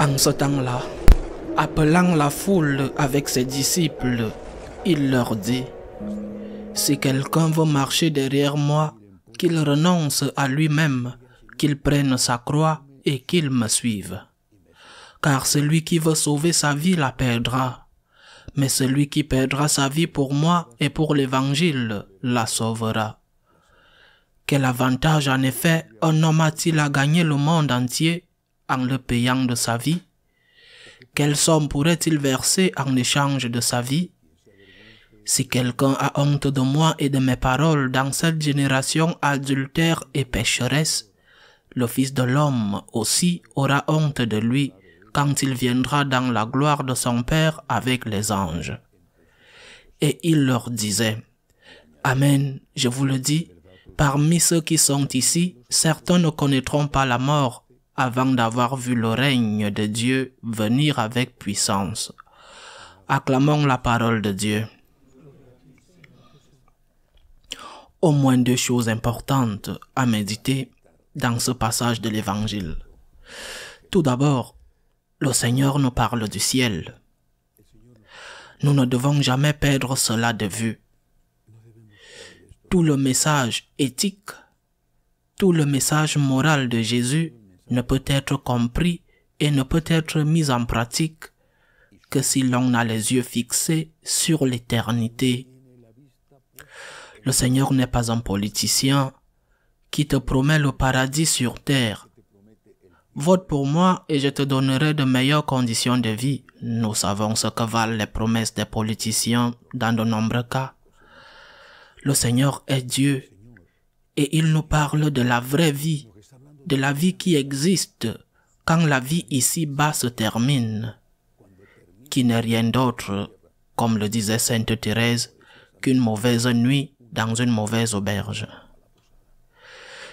En ce temps-là, appelant la foule avec ses disciples, il leur dit: si quelqu'un veut marcher derrière moi, qu'il renonce à lui-même, qu'il prenne sa croix et qu'il me suive. Car celui qui veut sauver sa vie la perdra, mais celui qui perdra sa vie pour moi et pour l'Évangile la sauvera. Quel avantage en effet un homme a-t-il à gagner le monde entier en le payant de sa vie? Quelle somme pourrait-il verser en échange de sa vie? Si quelqu'un a honte de moi et de mes paroles dans cette génération adultère et pécheresse, le Fils de l'homme aussi aura honte de lui quand il viendra dans la gloire de son Père avec les anges. Et il leur disait: Amen, je vous le dis, parmi ceux qui sont ici, certains ne connaîtront pas la mort avant d'avoir vu le règne de Dieu venir avec puissance. Acclamons la parole de Dieu. Au moins deux choses importantes à méditer dans ce passage de l'Évangile. Tout d'abord, le Seigneur nous parle du ciel. Nous ne devons jamais perdre cela de vue. Tout le message éthique, tout le message moral de Jésus ne peut être compris et ne peut être mis en pratique que si l'on a les yeux fixés sur l'éternité. Le Seigneur n'est pas un politicien qui te promet le paradis sur terre. Vote pour moi et je te donnerai de meilleures conditions de vie. Nous savons ce que valent les promesses des politiciens dans de nombreux cas. Le Seigneur est Dieu et il nous parle de la vraie vie, de la vie qui existe quand la vie ici-bas se termine, qui n'est rien d'autre, comme le disait Sainte Thérèse, qu'une mauvaise nuit dans une mauvaise auberge.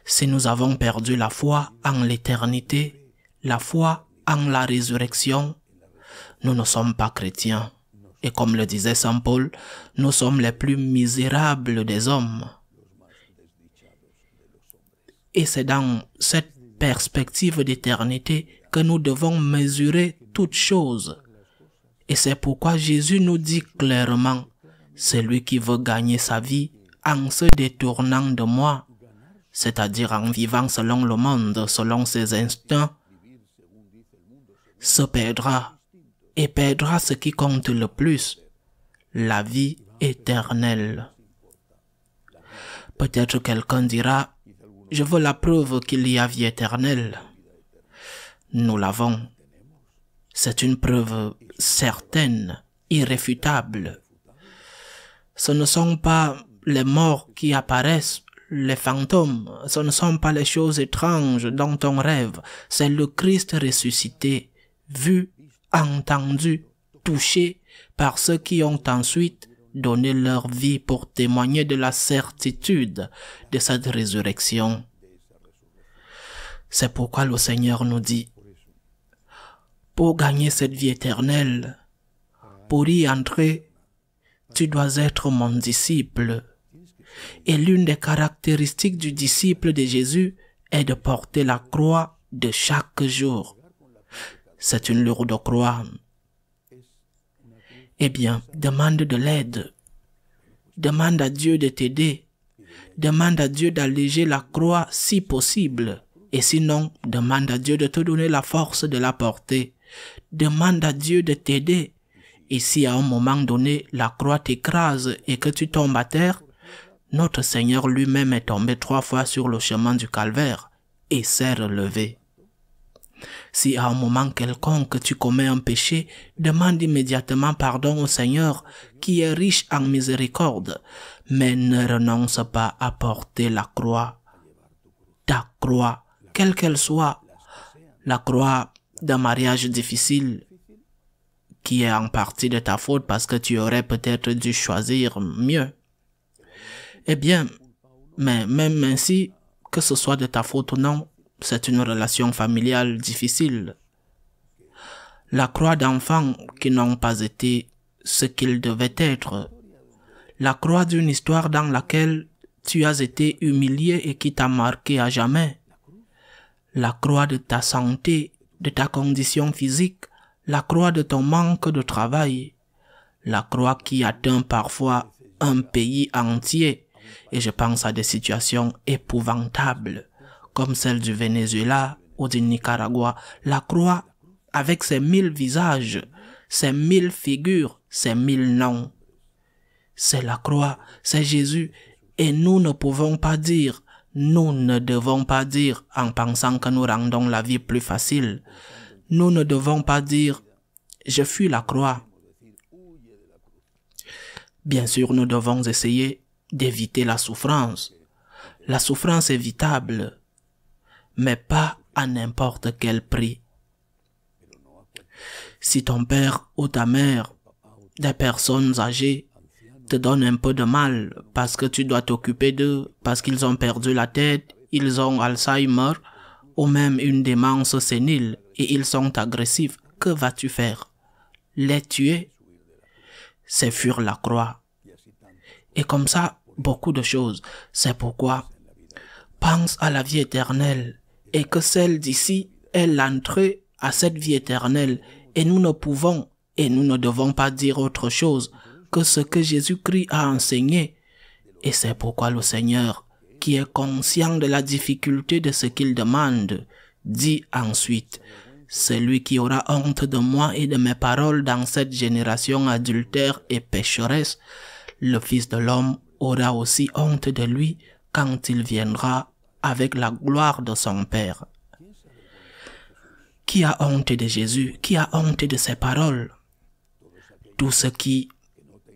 Si nous avons perdu la foi en l'éternité, la foi en la résurrection, nous ne sommes pas chrétiens. Et comme le disait Saint Paul, nous sommes les plus misérables des hommes. Et c'est dans cette perspective d'éternité que nous devons mesurer toutes choses. Et c'est pourquoi Jésus nous dit clairement: celui qui veut gagner sa vie en se détournant de moi, c'est-à-dire en vivant selon le monde, selon ses instincts, se perdra et perdra ce qui compte le plus, la vie éternelle. Peut-être quelqu'un dira: je veux la preuve qu'il y a vie éternelle. Nous l'avons. C'est une preuve certaine, irréfutable. Ce ne sont pas les morts qui apparaissent, les fantômes, ce ne sont pas les choses étranges dont on rêve, c'est le Christ ressuscité, vu, entendu, touché par ceux qui ont ensuite donné leur vie pour témoigner de la certitude de cette résurrection. C'est pourquoi le Seigneur nous dit: pour gagner cette vie éternelle, pour y entrer, tu dois être mon disciple. Et l'une des caractéristiques du disciple de Jésus est de porter la croix de chaque jour. C'est une lourde croix. Eh bien, demande de l'aide. Demande à Dieu de t'aider. Demande à Dieu d'alléger la croix si possible. Et sinon, demande à Dieu de te donner la force de la porter. Demande à Dieu de t'aider. Et si à un moment donné, la croix t'écrase et que tu tombes à terre, notre Seigneur lui-même est tombé 3 fois sur le chemin du calvaire et s'est relevé. Si à un moment quelconque tu commets un péché, demande immédiatement pardon au Seigneur qui est riche en miséricorde, mais ne renonce pas à porter la croix. Ta croix, quelle qu'elle soit, la croix d'un mariage difficile, qui est en partie de ta faute parce que tu aurais peut-être dû choisir mieux. Eh bien, mais même ainsi, que ce soit de ta faute ou non, c'est une relation familiale difficile. La croix d'enfants qui n'ont pas été ce qu'ils devaient être. La croix d'une histoire dans laquelle tu as été humilié et qui t'a marqué à jamais. La croix de ta santé de ta condition physique, la croix de ton manque de travail, la croix qui atteint parfois un pays entier, et je pense à des situations épouvantables, comme celle du Venezuela ou du Nicaragua, la croix avec ses 1000 visages, ses 1000 figures, ses 1000 noms. C'est la croix, c'est Jésus, et nous ne pouvons pas dire, nous ne devons pas dire en pensant que nous rendons la vie plus facile. Nous ne devons pas dire, je fuis la croix. Bien sûr, nous devons essayer d'éviter la souffrance. La souffrance évitable, mais pas à n'importe quel prix. Si ton père ou ta mère, des personnes âgées, te donnent un peu de mal parce que tu dois t'occuper d'eux, parce qu'ils ont perdu la tête, ils ont Alzheimer ou même une démence sénile et ils sont agressifs, que vas-tu faire? Les tuer? C'est fuir la croix. Et comme ça, beaucoup de choses. C'est pourquoi pense à la vie éternelle et que celle d'ici est l'entrée à cette vie éternelle et nous ne pouvons et nous ne devons pas dire autre chose que ce que Jésus-Christ a enseigné. Et c'est pourquoi le Seigneur, qui est conscient de la difficulté de ce qu'il demande, dit ensuite, « Celui qui aura honte de moi et de mes paroles dans cette génération adultère et pécheresse, le Fils de l'homme aura aussi honte de lui quand il viendra avec la gloire de son Père. » Qui a honte de Jésus? Qui a honte de ses paroles? Tout ce qui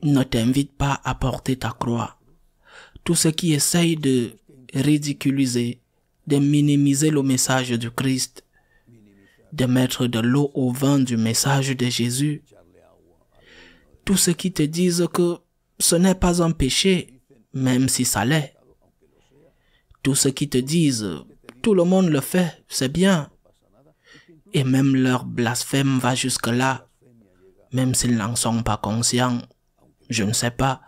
ne t'invite pas à porter ta croix. Tout ce qui essaye de ridiculiser, de minimiser le message du Christ, de mettre de l'eau au vin du message de Jésus. Tout ce qui te disent que ce n'est pas un péché, même si ça l'est. Tout ce qui te disent, tout le monde le fait, c'est bien. Et même leur blasphème va jusque-là, même s'ils n'en sont pas conscients. Je ne sais pas.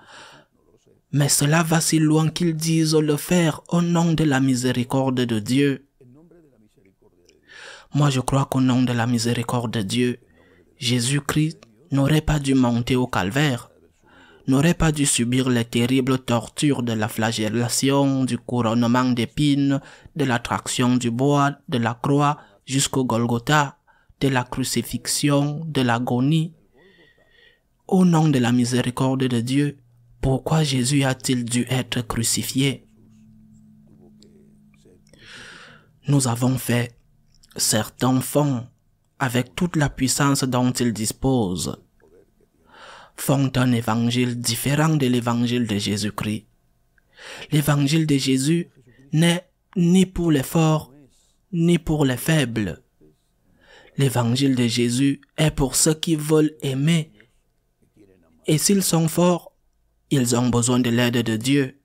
Mais cela va si loin qu'ils disent le faire au nom de la miséricorde de Dieu. Moi, je crois qu'au nom de la miséricorde de Dieu, Jésus-Christ n'aurait pas dû monter au calvaire, n'aurait pas dû subir les terribles tortures de la flagellation, du couronnement d'épines, de la traction du bois, de la croix, jusqu'au Golgotha, de la crucifixion, de l'agonie. Au nom de la miséricorde de Dieu, pourquoi Jésus a-t-il dû être crucifié? Nous avons fait, certains font, avec toute la puissance dont ils disposent, font un évangile différent de l'évangile de Jésus-Christ. L'évangile de Jésus n'est ni pour les forts, ni pour les faibles. L'évangile de Jésus est pour ceux qui veulent aimer. Et s'ils sont forts, ils ont besoin de l'aide de Dieu.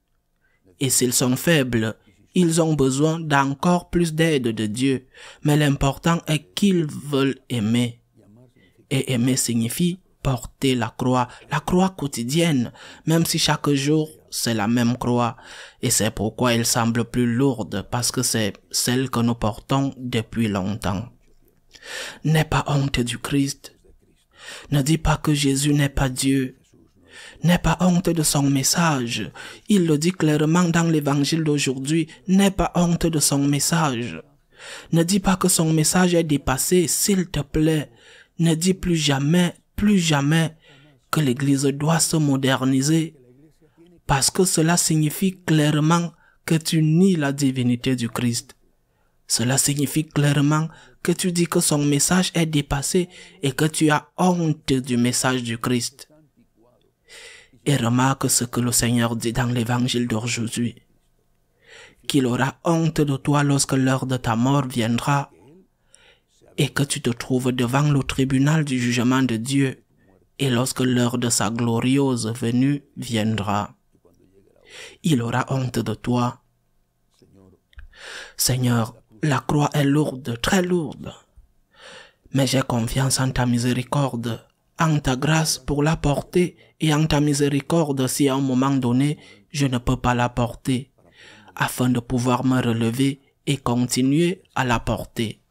Et s'ils sont faibles, ils ont besoin d'encore plus d'aide de Dieu. Mais l'important est qu'ils veulent aimer. Et aimer signifie porter la croix quotidienne, même si chaque jour c'est la même croix. Et c'est pourquoi elle semble plus lourde, parce que c'est celle que nous portons depuis longtemps. N'aie pas honte du Christ. Ne dis pas que Jésus n'est pas Dieu. N'aie pas honte de son message. Il le dit clairement dans l'évangile d'aujourd'hui. N'aie pas honte de son message. Ne dis pas que son message est dépassé, s'il te plaît. Ne dis plus jamais que l'Église doit se moderniser. Parce que cela signifie clairement que tu nies la divinité du Christ. Cela signifie clairement que tu dis que son message est dépassé et que tu as honte du message du Christ. Et remarque ce que le Seigneur dit dans l'évangile d'aujourd'hui. Qu'il aura honte de toi lorsque l'heure de ta mort viendra et que tu te trouves devant le tribunal du jugement de Dieu et lorsque l'heure de sa glorieuse venue viendra. Il aura honte de toi. Seigneur, la croix est lourde, très lourde. Mais j'ai confiance en ta miséricorde, en ta grâce pour la porter et en ta miséricorde si à un moment donné, je ne peux pas la porter, afin de pouvoir me relever et continuer à la porter.